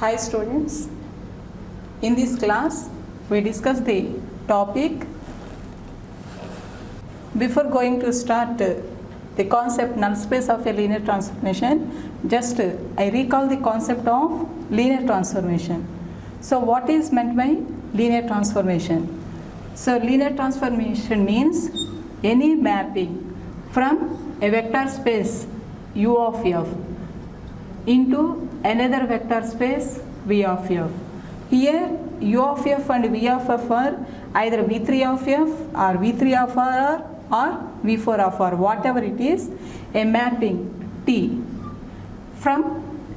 Hi students, in this class we discuss the topic. Before going to start the concept null space of a linear transformation, just I recall the concept of linear transformation. So what is meant by linear transformation? So linear transformation means any mapping from a vector space U of f into another vector space V of f. Here U of f and V of f are either V3 of f or V3 of r or V4 of r, whatever it is, a mapping T from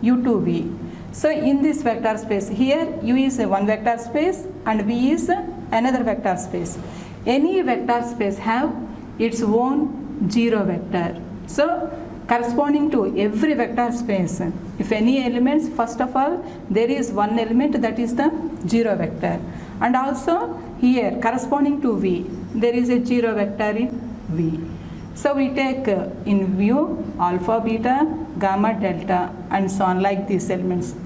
U to V. So in this vector space, here U is one vector space and V is another vector space. Any vector space have its own zero vector. So corresponding to every vector space, if any elements, first of all there is one element, that is the zero vector, and also here corresponding to V there is a zero vector in V. So we take in view alpha, beta, gamma, delta and so on, like these elements.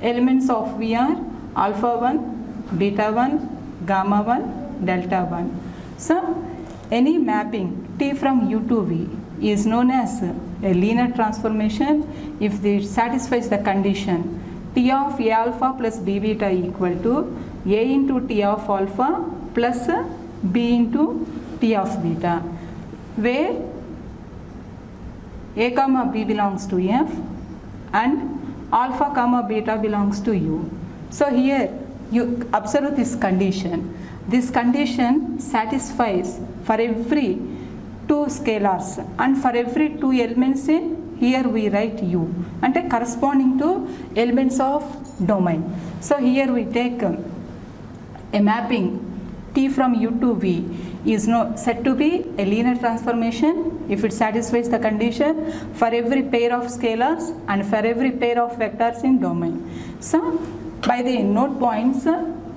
Elements of V are alpha 1, beta 1, gamma 1, delta 1. So any mapping T from U to V is known as a linear transformation if it satisfies the condition T of A alpha plus B beta equal to A into T of alpha plus B into T of beta, where A comma B belongs to F and alpha comma beta belongs to U. So here you observe this condition. This condition satisfies for every two scalars and for every two elements in here we write U and corresponding to elements of domain. So here we take a mapping T from U to V is said to be a linear transformation if it satisfies the condition for every pair of scalars and for every pair of vectors in domain. So by the node points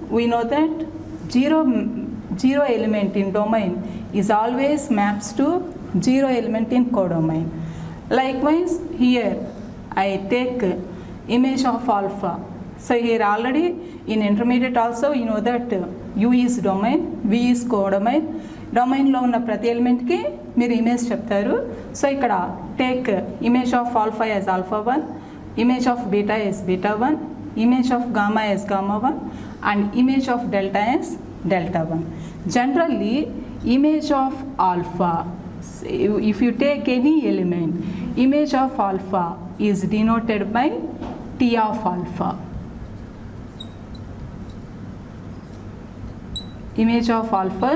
we know that zero element in domain is always maps to zero element in codomain. Likewise here I take image of alpha. So here already in intermediate also you know that U is domain, V is codomain. Domain లో ఉన్న ప్రతి element కి మీరు image చెప్తారు. So ఇక్కడ take image of alpha as alpha 1, image of beta as beta 1, image of gamma as gamma 1 and image of delta as delta 1. Generally image of alpha, if you take any element, image of alpha is denoted by T of alpha. Image of alpha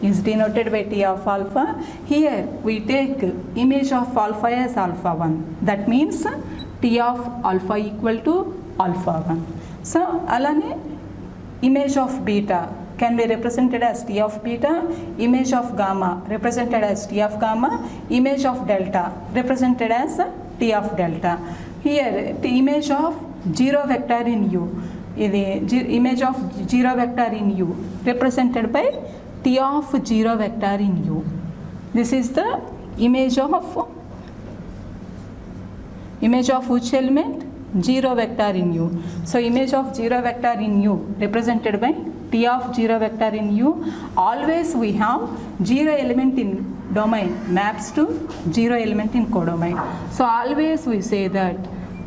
is denoted by T of alpha. Here we take image of alpha as alpha 1. That means T of alpha equal to alpha 1. So alane image of beta can be represented as T of beta, image of gamma represented as T of gamma, image of delta represented as T of delta. Here the image of zero vector in U, the image of zero vector in U represented by T of zero vector in U. This is the image of which element? Zero vector in U. So image of zero vector in U represented by T of zero vector in U. Always we have zero element in domain maps to zero element in codomain. So always we say that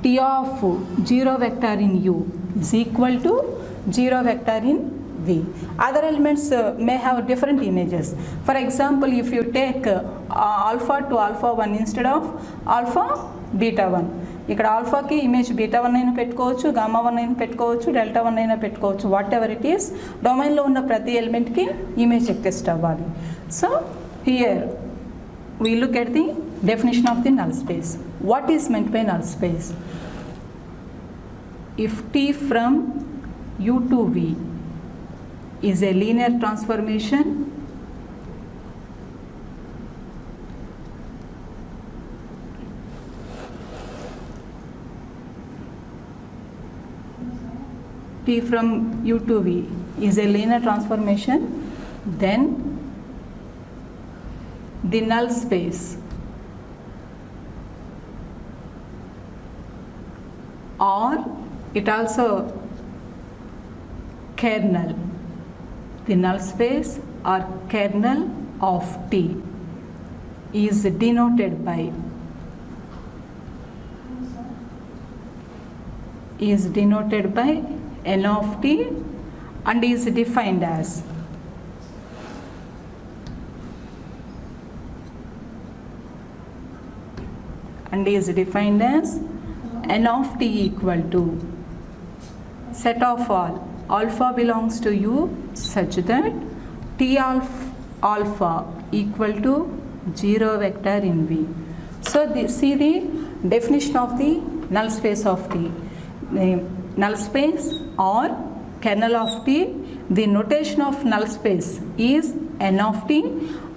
T of zero vector in U is equal to zero vector in V. Other elements may have different images. For example, if you take alpha to alpha 1 instead of alpha beta 1, ఇక్కడ ఆల్ఫాకి image beta 1 అయినా పెట్టుకోవచ్చు, gamma 1 అయినా పెట్టుకోవచ్చు, delta 1 అయినా పెట్టుకోవచ్చు, what ever it is. డొమైన్లో ఉన్న ప్రతి ఎలిమెంట్కి ఇమేజ్ ఎగ్జిస్ట్ అవ్వాలి. So here we look at the definition of the null space. What is meant by null space? If T from U to V is a linear transformation, T from U to V is a linear transformation, then the null space or it also kernel. The null space or kernel of T is denoted by n of T and is defined as n of T equal to set of all alpha belongs to U such that T alpha equal to 0 vector in V. So see the definition of the null space of T. The null space or kernel of T, the notation of null space is n of T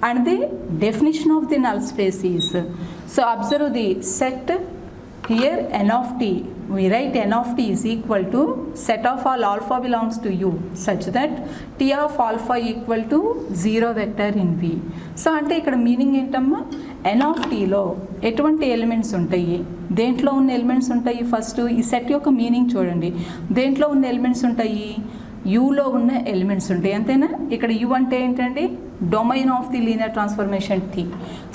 and the definition of the null space is, so observe the set here n of T, we write n of T is equal to set of all alpha belongs to U such that T of alpha equal to 0 vector in V. So అంటే ఇక్కడ meaning ఏంటమ్మా, n of Tలో ఎటువంటి elements ఉంటాయి, దేంట్లో ఉన్న elements ఉంటాయి, first ఈ set యొక్క మీనింగ్ చూడండి, దేంట్లో ఉన్న ఎలిమెంట్స్ ఉంటాయి, యూలో ఉన్న ఎలిమెంట్స్ ఉంటాయి అంతేనా. ఇక్కడ యూ అంటే ఏంటండి, domain of the linear transformation T.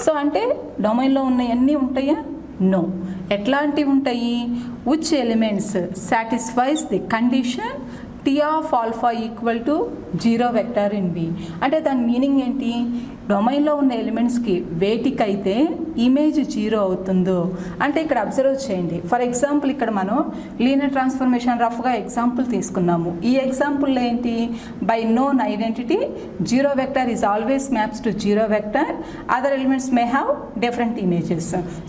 So అంటే డొమైన్లో ఉన్న అన్నీ ఉంటాయా, నో. ఎట్లాంటివి ఉంటాయి, which elements satisfies the condition T of alpha equal to 0 vector in V. అంటే దాని మీనింగ్ ఏంటి, డొమైన్లో ఉన్న ఎలిమెంట్స్కి వేటికైతే ఇమేజ్ 0 అవుతుందో, అంటే ఇక్కడ అబ్జర్వ్ చేయండి. ఫర్ ఎగ్జాంపుల్ ఇక్కడ మనం లీనియర్ ట్రాన్స్ఫర్మేషన్ రఫ్గా ఎగ్జాంపుల్ తీసుకున్నాము. ఈ ఎగ్జాంపుల్లో ఏంటి, by known identity 0 vector is always maps to 0 vector, other elements may have different images.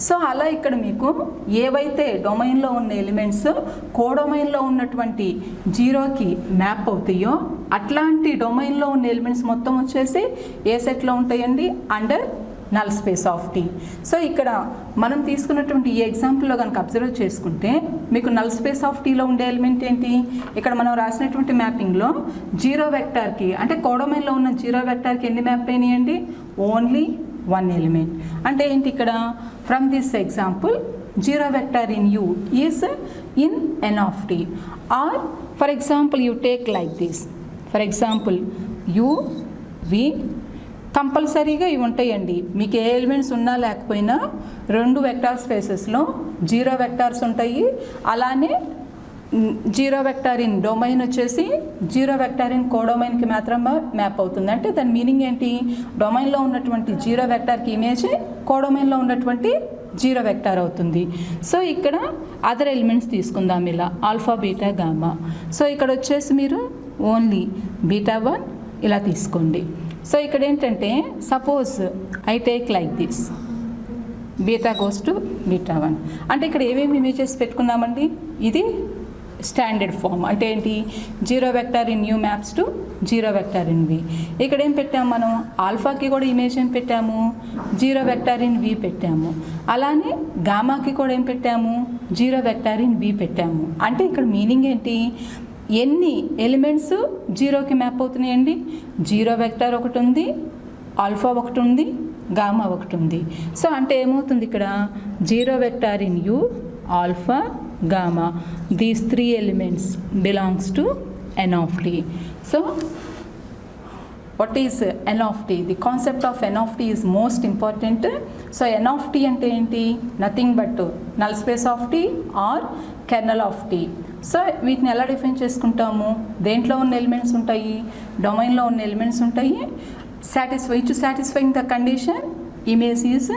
So అలా ఇక్కడ మీకు ఏవైతే డొమైన్లో ఉన్న ఎలిమెంట్స్ కోడొమైన్లో ఉన్నటువంటి 0కి మ్యాప్ అవుతాయో అట్లాంటి డొమైన్లో ఉన్న ఎలిమెంట్స్ మొత్తం వచ్చేసి ఏ సెట్లో ఉంటాయండి, under null space of T. So ఇక్కడ మనం తీసుకున్నటువంటి ఈ ఎగ్జాంపుల్లో కనుక అబ్జర్వ్ చేసుకుంటే మీకు నల్ స్పేస్ ఆఫ్ Tలో ఉండే ఎలిమెంట్ ఏంటి, ఇక్కడ మనం రాసినటువంటి మ్యాపింగ్లో 0 వెక్టార్కి అంటే కోడొమైన్లో ఉన్న 0 వెక్టార్కి ఎన్ని మ్యాప్ అయినాయండి, ఓన్లీ 1 ఎలిమెంట్. అంటే ఏంటి ఇక్కడ, from this example 0 vector in U is in n of T. Or for example you take like this, for example U V కంపల్సరీగా ఇవి ఉంటాయండి. మీకు ఏ ఎలిమెంట్స్ ఉన్నా లేకపోయినా 2 వెక్టార్ స్పేసెస్లో 0 వెక్టార్స్ ఉంటాయి. అలానే 0 వెక్టార్ ఇన్ డొమైన్ వచ్చేసి 0 వెక్టార్ ఇన్ కోడొమైన్కి మాత్రం మ్యాప్ అవుతుంది. అంటే దాని మీనింగ్ ఏంటి, డొమైన్లో ఉన్నటువంటి 0 వెక్టార్కి ఇమేజ్ కోడొమైన్లో ఉన్నటువంటి 0 వెక్టార్ అవుతుంది. సో ఇక్కడ అదర్ ఎలిమెంట్స్ తీసుకుందాం, ఇలా ఆల్ఫా బీటా గామా. సో ఇక్కడ వచ్చేసి మీరు ఓన్లీ బీటా 1 ఇలా తీసుకోండి. సో ఇక్కడ ఏంటంటే suppose I take like this, beta goes to beta 1. అంటే ఇక్కడ ఏమేమి ఇమేజెస్ పెట్టుకున్నామండి, ఇది స్టాండర్డ్ ఫామ్. అంటే ఏంటి, 0 vector in U maps to 0 vector in V. ఇక్కడ ఏం పెట్టాము మనం, ఆల్ఫాకి కూడా ఇమేజ్ ఏం పెట్టాము, 0 వెక్టార్ ఇన్ వి పెట్టాము. అలానే గామాకి కూడా ఏం పెట్టాము, 0 వెక్టార్ ఇన్ వి పెట్టాము. అంటే ఇక్కడ మీనింగ్ ఏంటి, ఎన్ని ఎలిమెంట్స్ 0కి మ్యాప్ అవుతున్నాయండి, 0 వెక్టార్ ఒకటి ఉంది, ఆల్ఫా ఒకటి ఉంది, గామా ఒకటి ఉంది. సో అంటే ఏమవుతుంది ఇక్కడ, 0 vector in you, alpha, gamma, these 3 elements belongs to n of T. So what is n of T? The concept of n of T is most important. So n of T ante enti, nothing but null space of T or kernel of T. So వీటిని ఎలా define చేసుకుంటాము, దేంట్లో ఉన్న elements ఉంటాయి, డొమైన్లో ఉన్న elements ఉంటాయి, satisfying the condition image is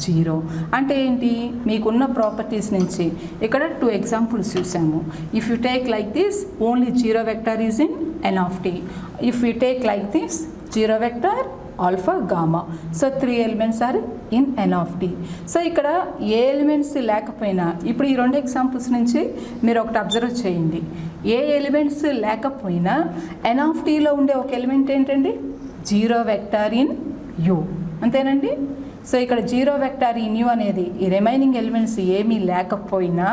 0. అంటే ఏంటి, మీకున్న ప్రాపర్టీస్ నుంచి ఇక్కడ 2 ఎగ్జాంపుల్స్ చూసాము. If you take like this, only 0 vector is in n of T. If you take like this, 0 vector, alpha, gamma. So 3 elements are in n of T. So ఇక్కడ ఏ elements లేకపోయినా, ఇప్పుడు ఈ 2 examples నుంచి మీరు ఒకటి observe చేయండి, ఏ elements లేకపోయినా n of Tలో ఉండే ఒక ఎలిమెంట్ ఏంటండి, 0 వెక్టర్ ఇన్ U, అంతేనండి. సో ఇక్కడ 0 వెక్టార్ ఇన్ యూ అనేది ఈ రిమైనింగ్ ఎలిమెంట్స్ ఏమీ లేకపోయినా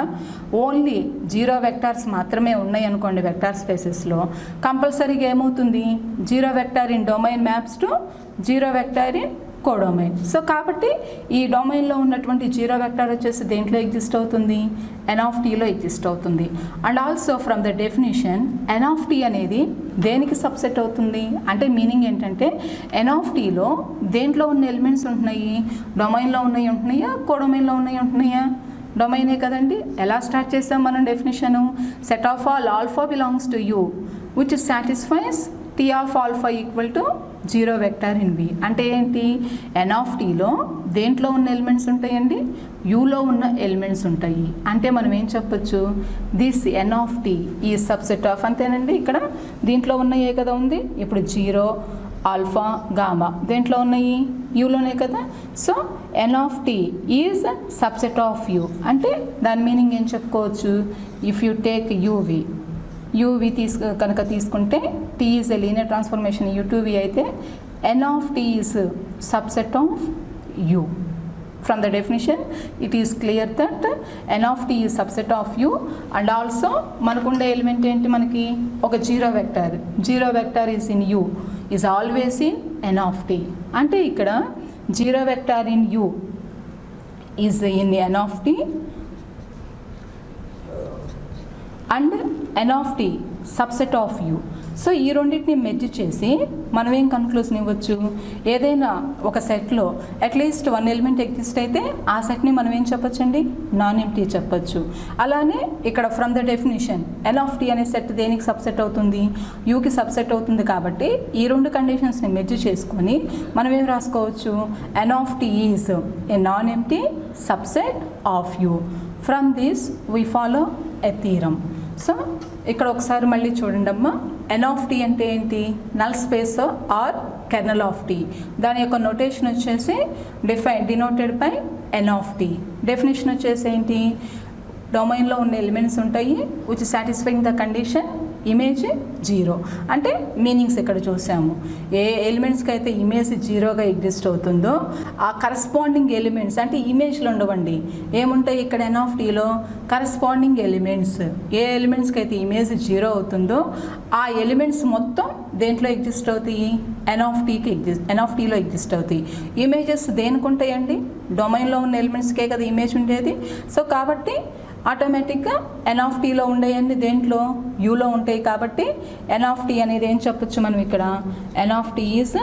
ఓన్లీ 0 వెక్టార్స్ మాత్రమే ఉన్నాయి అనుకోండి వెక్టార్ స్పేసెస్లో, కంపల్సరీగా ఏమవుతుంది, 0 vector in domain maps to 0 vector in codomain. So కాబట్టి ఈ డొమైన్లో ఉన్నటువంటి జీరో వెక్టర్ వచ్చేసి దేంట్లో ఎగ్జిస్ట్ అవుతుంది, n of t లో ఎగ్జిస్ట్ అవుతుంది. And also from the definition n of t అనేది దేనికి సబ్సెట్ అవుతుంది అంటే మీనింగ్ ఏంటంటే n of t లో దేంట్లో ఉన్న ఎలిమెంట్స్ ఉంటున్నాయి, డొమైన్లో ఉన్నాయి ఉంటున్నాయా, కోడొమైన్లో ఉన్నాయి ఉంటున్నాయా, డొమైనే కదండి. ఎలా స్టార్ట్ చేసాం మనం definition, set of all alpha belongs to u which satisfies t of alpha equal to zero vector in b. అంటే ఏంటి, n of tలో దేంట్లో ఉన్న ఎలిమెంట్స్ ఉంటాయండి, యూలో ఉన్న ఎలిమెంట్స్ ఉంటాయి. అంటే మనం ఏం చెప్పొచ్చు, దిస్ n of t ఈ సబ్సెట్ ఆఫ్, అంతేనండి. ఇక్కడ దీంట్లో ఉన్నాయే కదా ఉంది, ఇప్పుడు జీరో ఆల్ఫా గామా దేంట్లో ఉన్నాయి, యూలోనే కదా. So n of t is subset of you. అంటే దాని మీనింగ్ ఏం చెప్పుకోవచ్చు, ఇఫ్ యూ టేక్ యూవి కనుక తీసుకుంటే t is a linear transformation u2v అయితే n of t is subset of u. From the definition it is clear that n of t is subset of u. And also మనకుండే element ఏంటి, మనకి ఒక zero vector is in u is always in n of t. అంటే ఇక్కడ zero vector in u is in n of t and n of t subset of u. So ఈ రెండింటిని merge చేసి మనం ఏం కన్క్లూజన్ ఇవ్వచ్చు, ఏదైనా ఒక సెట్లో అట్లీస్ట్ వన్ ఎలిమెంట్ ఎగ్జిస్ట్ అయితే ఆ సెట్ని మనం ఏం చెప్పొచ్చండి, నాన్ ఎంప్టీ చెప్పొచ్చు. అలానే ఇక్కడ from the definition n of t అనే సెట్ దేనికి సబ్సెట్ అవుతుంది, యూకి సబ్సెట్ అవుతుంది. కాబట్టి ఈ రెండు కండిషన్స్ని మెర్జ్ చేసుకొని మనం ఏం రాసుకోవచ్చు, n of t is A non empty subset of you. From this we follow a theorem. So ఇక్కడ ఒకసారి మళ్ళీ చూడండి అమ్మా, n of t అంటే ఏంటి, null space or kernel of t. దాని యొక్క నోటేషన్ వచ్చేసి denoted by n of t. Definition వచ్చేసి ఏంటి, డొమైన్లో ఉన్న ఎలిమెంట్స్ ఉంటాయి which satisfying the condition image zero. అంటే మీనింగ్స్ ఇక్కడ చూసాము, ఏ ఎలిమెంట్స్కి అయితే ఇమేజ్ జీరోగా ఎగ్జిస్ట్ అవుతుందో ఆ కరస్పాండింగ్ ఎలిమెంట్స్ అంటే ఇమేజ్లో ఉండవండి, ఏముంటాయి ఇక్కడ n of tలో కరస్పాండింగ్ ఎలిమెంట్స్. ఏ ఎలిమెంట్స్కి అయితే ఇమేజ్ జీరో అవుతుందో ఆ ఎలిమెంట్స్ మొత్తం దేంట్లో ఎగ్జిస్ట్ అవుతాయి, n of tలో ఎగ్జిస్ట్ అవుతాయి. ఇమేజెస్ దేనికి ఉంటాయండి, డొమైన్లో ఉన్న ఎలిమెంట్స్కే కదా ఇమేజ్ ఉండేది. సో కాబట్టి ఆటోమేటిక్గా n of tలో ఉండేవన్నీ దేంట్లో, యూలో ఉంటాయి. కాబట్టి n of t అనేది ఏం చెప్పొచ్చు మనం ఇక్కడ, n of t is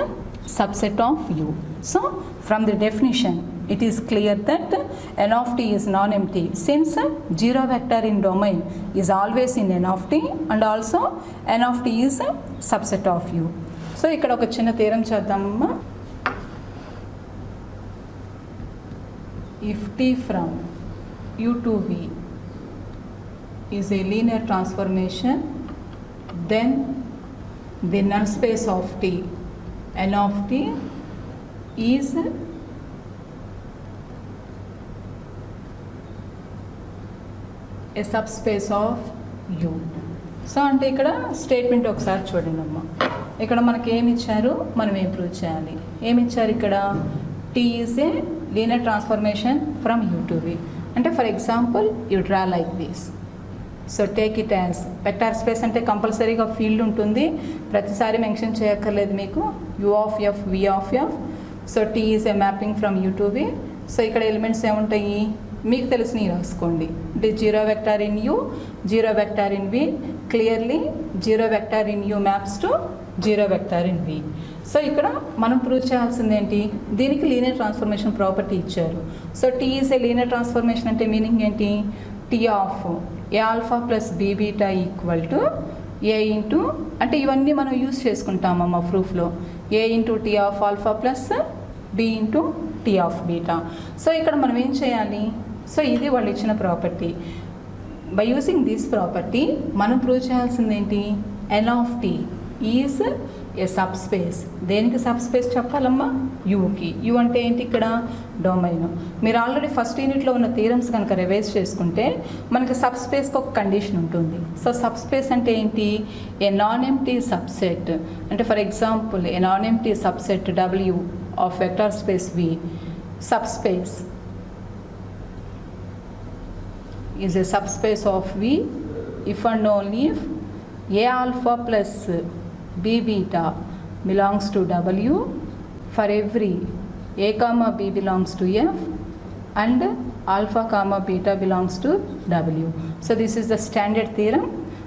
subset of u. So from the definition it is clear that n of t is non-empty since zero vector in domain is always in n of t and also n of t is subset of u. So ఇక్కడ ఒక చిన్న theorem చేద్దామమ్మా. if t from u to v is a linear transformation, then the null space of t n of t is a subspace of u. So అంటే ఇక్కడ statement ఒకసారి చూడండి అమ్మా, ఇక్కడ మనకి ఏమి ఇచ్చారు, మనం ఏం ప్రూవ్ చేయాలి. ఏమి ఇచ్చారు ఇక్కడ, t is a linear transformation from u to v. అంటే for example you draw like this. So take it as vector space అంటే కంపల్సరీగా ఫీల్డ్ ఉంటుంది, ప్రతిసారి మెన్షన్ చేయక్కర్లేదు మీకు, u of f v of f. So t is a mapping from u to v. So ఇక్కడ elements ఏముంటాయి మీకు తెలిసినవి రాసుకోండి. It is zero vector in u, zero vector in v. Clearly zero vector in u maps to zero vector in v. So ఇక్కడ మనం prove చేయాల్సింది ఏంటి, దీనికి లీనియర్ ట్రాన్స్ఫర్మేషన్ ప్రాపర్టీ ఇచ్చారు. So t is a linear transformation అంటే meaning ఏంటి, t of a alpha plus b beta equal to A into, అంటే ఇవన్నీ మనం యూజ్ చేసుకుంటామమ్మా ప్రూఫ్లో, a into T of alpha plus b into T of beta. So ఇక్కడ మనం ఏం చేయాలి, సో ఇది వాళ్ళు ఇచ్చిన property. By using this property మనం ప్రూవ్ చేయాల్సింది ఏంటి, n of t is a sub space. దేనికి సబ్ స్పేస్ చెప్పాలమ్మా, యూకి. యూ అంటే ఏంటి ఇక్కడ, డొమైన్. మీరు ఆల్రెడీ ఫస్ట్ యూనిట్లో ఉన్న థీరమ్స్ కనుక రివైజ్ చేసుకుంటే మనకి సబ్ స్పేస్కి ఒక కండిషన్ ఉంటుంది. సో సబ్ స్పేస్ అంటే ఏంటి, ఏ నాన్ ఎంప్టీ సబ్సెట్. అంటే for example A non empty subset w of vector space v sub space is a sub space of v if and only if a alpha plus b beta belongs to w for every A comma B belongs to F and alpha comma beta belongs to W. So this is the standard theorem.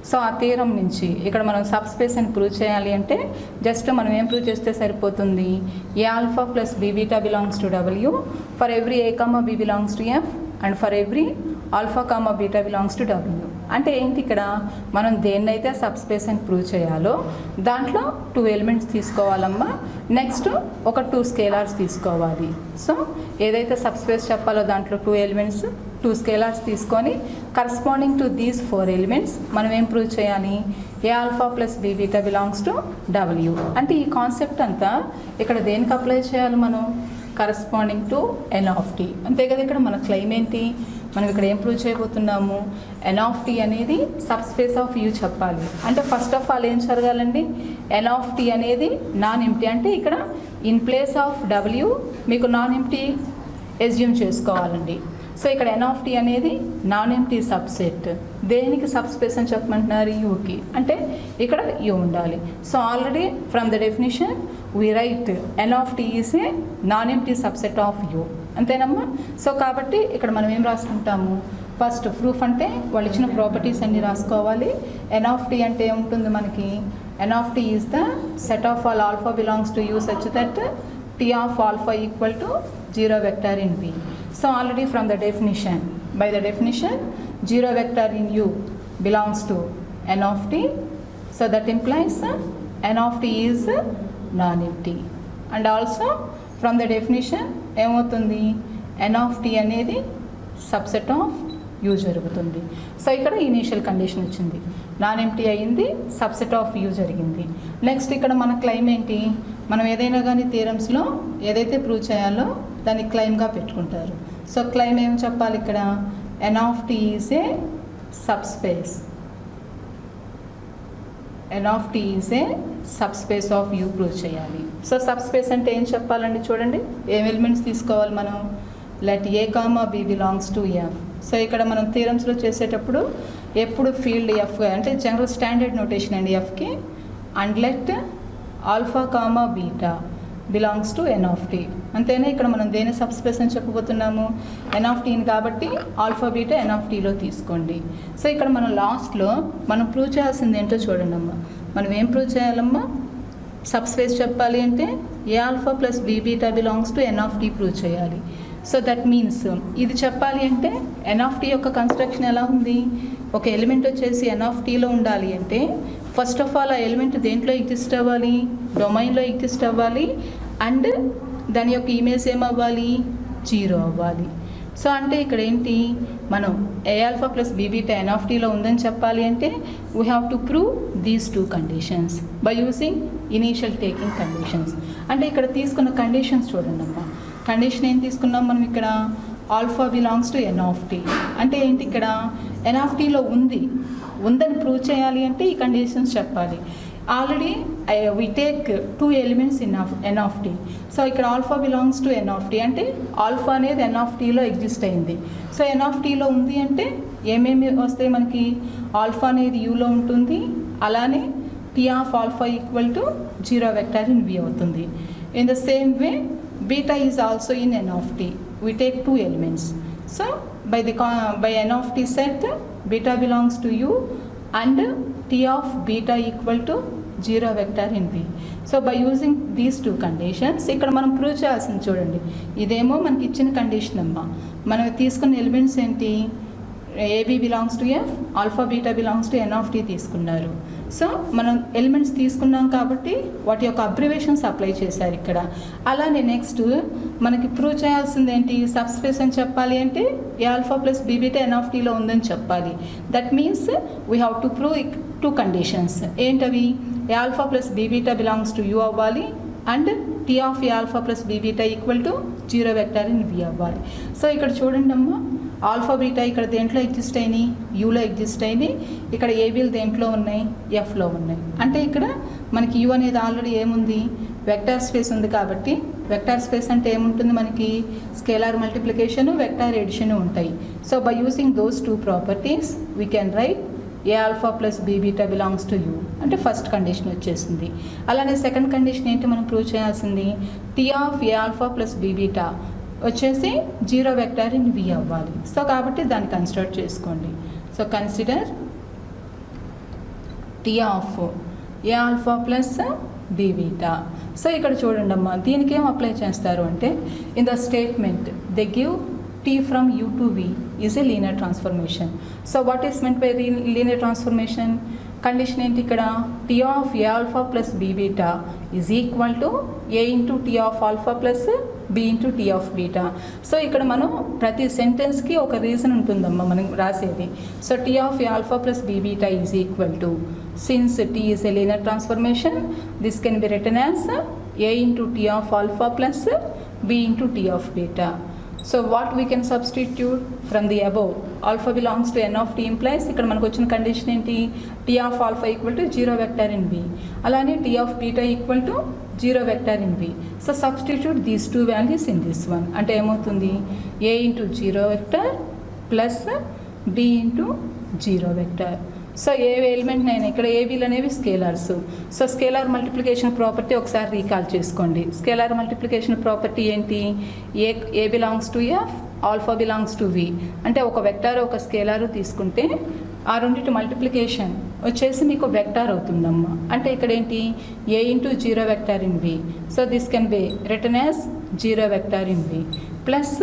So ఆ theorem నుంచి ఇక్కడ మనం sub space అని prove చేయాలి అంటే just మనం ఏం prove చేస్తే సరిపోతుంది, a alpha plus b beta belongs to W for every a comma b belongs to F and for every alpha comma beta belongs to W. అంటే ఏంటి, ఇక్కడ మనం దేన్నైతే సబ్ స్పేస్ అని ప్రూవ్ చేయాలో దాంట్లో 2 ఎలిమెంట్స్ తీసుకోవాలమ్మా, నెక్స్ట్ ఒక 2 స్కేలార్స్ తీసుకోవాలి. సో ఏదైతే సబ్ స్పేస్ చెప్పాలో దాంట్లో 2 ఎలిమెంట్స్ 2 స్కేలార్స్ తీసుకొని కరస్పాండింగ్ టు దీస్ 4 ఎలిమెంట్స్ మనం ఏం ప్రూవ్ చేయాలి, a alpha plus b beta belongs to W. అంటే ఈ కాన్సెప్ట్ అంతా ఇక్కడ దేనికి అప్లై చేయాలి, మనం corresponding to N of T. అంతే కదా, ఇక్కడ మన క్లెయిమ్ ఏంటి, మనం ఇక్కడ ఏం ప్రూవ్ చేయబోతున్నాము, ఎన్ ఆఫ్ టీ అనేది సబ్ స్పేస్ ఆఫ్ యూ చెప్పాలి. అంటే ఫస్ట్ ఆఫ్ ఆల్ ఏం జరగాలండి, ఎన్ ఆఫ్ టీ అనేది నాన్ ఎంప్టీ. అంటే ఇక్కడ ఇన్ ప్లేస్ ఆఫ్ డబ్ల్యూ మీకు నాన్ ఎంప్టీ ఎస్యూమ్ చేసుకోవాలండి. సో ఇక్కడ ఎన్ ఆఫ్ టీ అనేది నాన్ ఎంప్టీ సబ్సెట్. దేనికి సబ్ స్పేస్ అని చెప్పమంటున్నారు, యూకి. అంటే ఇక్కడ యూ ఉండాలి. So already from the definition we write n of t is a non empty subset of U. అంతేనమ్మా. సో కాబట్టి ఇక్కడ మనం ఏం రాసుకుంటాము, ఫస్ట్ ప్రూఫ్ అంటే వాళ్ళు ఇచ్చిన ప్రాపర్టీస్ అన్నీ రాసుకోవాలి. ఎన్ ఆఫ్ టీ అంటే ఏముంటుంది మనకి, N of tea is the set of all alpha belongs to you such that T of alpha equal to 0 vector in V. So already from the definition, by the definition 0 vector in U belongs to n of t. So that implies n of t is non-empty. And also from the definition ఏమవుతుంది, n of t అనేది subset of you జరుగుతుంది. So ఇక్కడ initial condition వచ్చింది, non empty అయ్యింది, subset of you జరిగింది. Next ఇక్కడ మన claim ఏంటి, మనం ఏదైనా కానీ థియరమ్స్లో ఏదైతే ప్రూవ్ చేయాలో దాన్ని క్లెయిమ్గా పెట్టుకుంటారు. సో క్లెయిమ్ ఏం చెప్పాలి ఇక్కడ, ఎన్ of tea is a sub space, N of tea is a sub space of U prove చేయాలి. సో సబ్ స్పేస్ అంటే ఏం చెప్పాలండి, చూడండి ఏం ఎలిమెంట్స్ తీసుకోవాలి మనం, let a comma b belongs to F. So ఇక్కడ మనం థియరమ్స్లో చేసేటప్పుడు ఎప్పుడు ఫీల్డ్ ఎఫ్ అంటే జనరల్ స్టాండర్డ్ నోటేషన్ అండి ఎఫ్కి, and let alpha comma beta belongs to N of T. అంతేనా, ఇక్కడ మనం దేని సబ్ స్పేస్ అని చెప్పబోతున్నాము, ఎన్ ఆఫ్ టీని కాబట్టి ఆల్ఫా బీటా ఎన్ ఆఫ్ టీలో తీసుకోండి. సో ఇక్కడ మనం లాస్ట్లో మనం ప్రూవ్ చేయాల్సింది ఏంటో చూడండి అమ్మా, మనం ఏం ప్రూవ్ చేయాలమ్మా, సబ్ స్పేస్ చెప్పాలి అంటే a alpha plus b beta belongs to N of T prove చేయాలి. సో దట్ మీన్స్ ఇది చెప్పాలి అంటే ఎన్ ఆఫ్ టీ యొక్క కన్స్ట్రక్షన్ ఎలా ఉంది, ఒక ఎలిమెంట్ వచ్చేసి ఎన్ ఆఫ్ టీలో ఉండాలి అంటే ఫస్ట్ ఆఫ్ ఆల్ ఆ ఎలిమెంట్ దేంట్లో ఎగ్జిస్ట్ అవ్వాలి, డొమైన్లో ఎగ్జిస్ట్ అవ్వాలి, అండ్ దాని యొక్క ఇమేజ్ ఏమవ్వాలి, 0 అవ్వాలి. సో అంటే ఇక్కడ ఏంటి, మనం a alpha plus b beta N of టీలో ఉందని చెప్పాలి అంటే we have to prove these 2 conditions by using initial taking conditions. అంటే ఇక్కడ తీసుకున్న కండిషన్స్ చూడండి అమ్మా, కండిషన్ ఏం తీసుకున్నాం మనం ఇక్కడ, alpha belongs to N of tea. అంటే ఏంటి, ఇక్కడ ఎన్ ఆఫ్ టీలో ఉందని ప్రూవ్ చేయాలి అంటే ఈ కండిషన్స్ చెప్పాలి. Already we take 2 elements in N of tea. So ఇక్కడ alpha belongs to N of tea అంటే ఆల్ఫా అనేది ఎన్ ఆఫ్ టీలో ఎగ్జిస్ట్ అయింది. సో ఎన్ ఆఫ్ టీలో ఉంది అంటే ఏమేమి వస్తాయి మనకి, ఆల్ఫా అనేది యూలో ఉంటుంది, అలానే T of alpha equal to 0 vector in V అవుతుంది. In the same way beta is also in n of t. We take 2 elements. So by n of t set beta belongs to u and t of beta equal to 0 vector in V. So by using these 2 conditions ఇక్కడ మనం prove చేయాల్సింది చూడండి, ఇదేమో మనకి ఇచ్చిన condition అమ్మా, మనం తీసుకున్న ఎలిమెంట్స్ ఏంటి, AB belongs to F, alpha beta belongs to n of t తీసుకున్నారు. సో మనం ఎలిమెంట్స్ తీసుకున్నాం కాబట్టి వాటి యొక్క అబ్రివేషన్స్ అప్లై చేశారు ఇక్కడ. అలానే నెక్స్ట్ మనకి ప్రూవ్ చేయాల్సింది ఏంటి, సబ్ స్పేస్ అని చెప్పాలి అంటే a alpha plus b beta N of టీలో ఉందని చెప్పాలి. That means we have to prove 2 conditions. ఏంటవి, a alpha plus b beta belongs to U అవ్వాలి and T of a alpha plus b beta equal to 0 vector in వి అవ్వాలి. So ఇక్కడ చూడండి అమ్మా, alpha beta ఇక్కడ దేంట్లో ఎగ్జిస్ట్ అయినాయి, యూలో exist అయినాయి, ఇక్కడ ఏబీలు దేంట్లో ఉన్నాయి, ఎఫ్లో ఉన్నాయి. అంటే ఇక్కడ మనకి యూ అనేది ఆల్రెడీ ఏముంది, వెక్టార్ స్పేస్ ఉంది. కాబట్టి వెక్టార్ స్పేస్ అంటే ఏముంటుంది మనకి, స్కేలార్ మల్టిప్లికేషను వెక్టార్ ఎడిషను ఉంటాయి. So by using those 2 properties we can write a alpha plus b beta belongs to u అంటే ఫస్ట్ కండిషన్ వచ్చేసింది. అలానే సెకండ్ కండిషన్ ఏంటి మనం ప్రూవ్ చేయాల్సింది, t of a alpha plus b beta వచ్చేసి zero vector in వి అవ్వాలి. So కాబట్టి దాన్ని కన్సిడర్ చేసుకోండి. So consider t of a alpha plus b beta. So ఇక్కడ చూడండి అమ్మా, దీనికి ఏం అప్లై చేస్తారు అంటే in the statement they give T from U to V is a linear transformation. So what is meant by linear transformation? Condition ఏంటి ఇక్కడ, T of A alpha plus B beta is equal to A into T of alpha plus B into T of beta. So ఇక్కడ మనం ప్రతి సెంటెన్స్కి ఒక reason ఉంటుందమ్మా మనం రాసేది. So T of A alpha plus B beta is equal to, since T is a linear transformation, this can be written as A into T of alpha plus B into T of beta. So what we can substitute from the above, alpha belongs to n of t implies ఇక్కడ మనకు వచ్చిన condition ఏంటి, t of alpha equal to 0 vector in V, అలానే t of beta equal to 0 vector in V. So substitute these two values in this one. అంటే ఏమవుతుంది, a into 0 vector plus b into 0 vector. So a element నేను ఇక్కడ ఏబీలు అనేవి scalars. So scalar multiplication property ఒకసారి recall చేసుకోండి. Scalar multiplication property ఏంటి, a belongs to F, alpha belongs to V. అంటే ఒక వెక్టార్ ఒక స్కేలారు తీసుకుంటే ఆ రెండింటి మల్టిప్లికేషన్ వచ్చేసి మీకు వెక్టార్ అవుతుందమ్మా. అంటే ఇక్కడ ఏంటి, a into 0 vector in we. So this can be written as 0 vector in V plus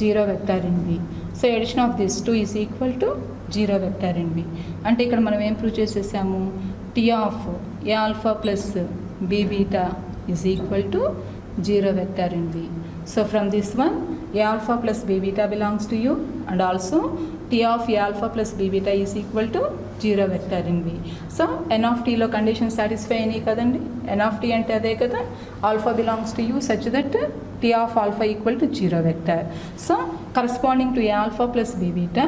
0 vector in we. So addition of this 2 is equal to 0 vector in V. అంటే ఇక్కడ మనం ఏం ప్రూవ్ చేసేసాము, T of a alpha plus b beta is equal to 0 vector in we. So from this one a alpha plus b beta belongs to U and also t of a alpha plus b beta is equal to 0 vector in we. So N of టీలో condition satisfy అయినాయి కదండి. N of tea అంటే అదే కదా, alpha belongs to you such that T of alpha equal to 0 vector. So corresponding to A alpha plus B beta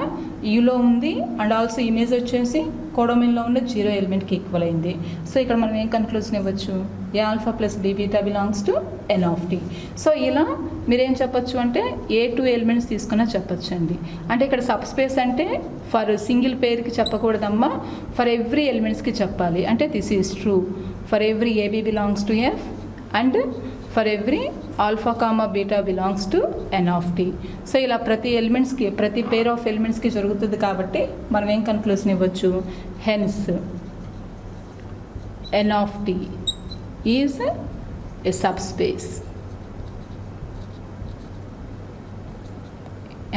Uలో ఉంది and also image వచ్చేసి కోడోమిన్లో ఉన్న 0 ఎలిమెంట్కి equal అయింది. సో ఇక్కడ మనం ఏం కన్క్లూజన్ ఇవ్వచ్చు, a alpha plus b beta belongs to N of tea. So ఇలా మీరేం చెప్పచ్చు అంటే ఏ 2 ఎలిమెంట్స్ తీసుకున్నా చెప్పచ్చు అండి. అంటే ఇక్కడ సబ్ స్పేస్ అంటే ఫర్ సింగిల్ పేర్కి చెప్పకూడదమ్మా, ఫర్ ఎవ్రీ ఎలిమెంట్స్కి చెప్పాలి. అంటే this is true for every a b belongs to F and for every alpha comma beta belongs to N of tea. So ఇలా ప్రతి ఎలిమెంట్స్కి ప్రతి పేర్ ఆఫ్ ఎలిమెంట్స్కి జరుగుతుంది కాబట్టి మనం ఏం కన్క్లూజన్ ఇవ్వచ్చు, hence n of tea is a sub space.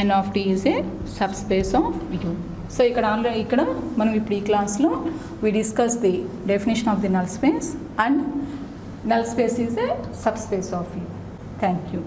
N of tea is a sub space of u. So ఇక్కడ మనం ఇప్పుడు ఈ క్లాస్లో we discuss the definition of the null space and null space is a subspace of U. Thank you.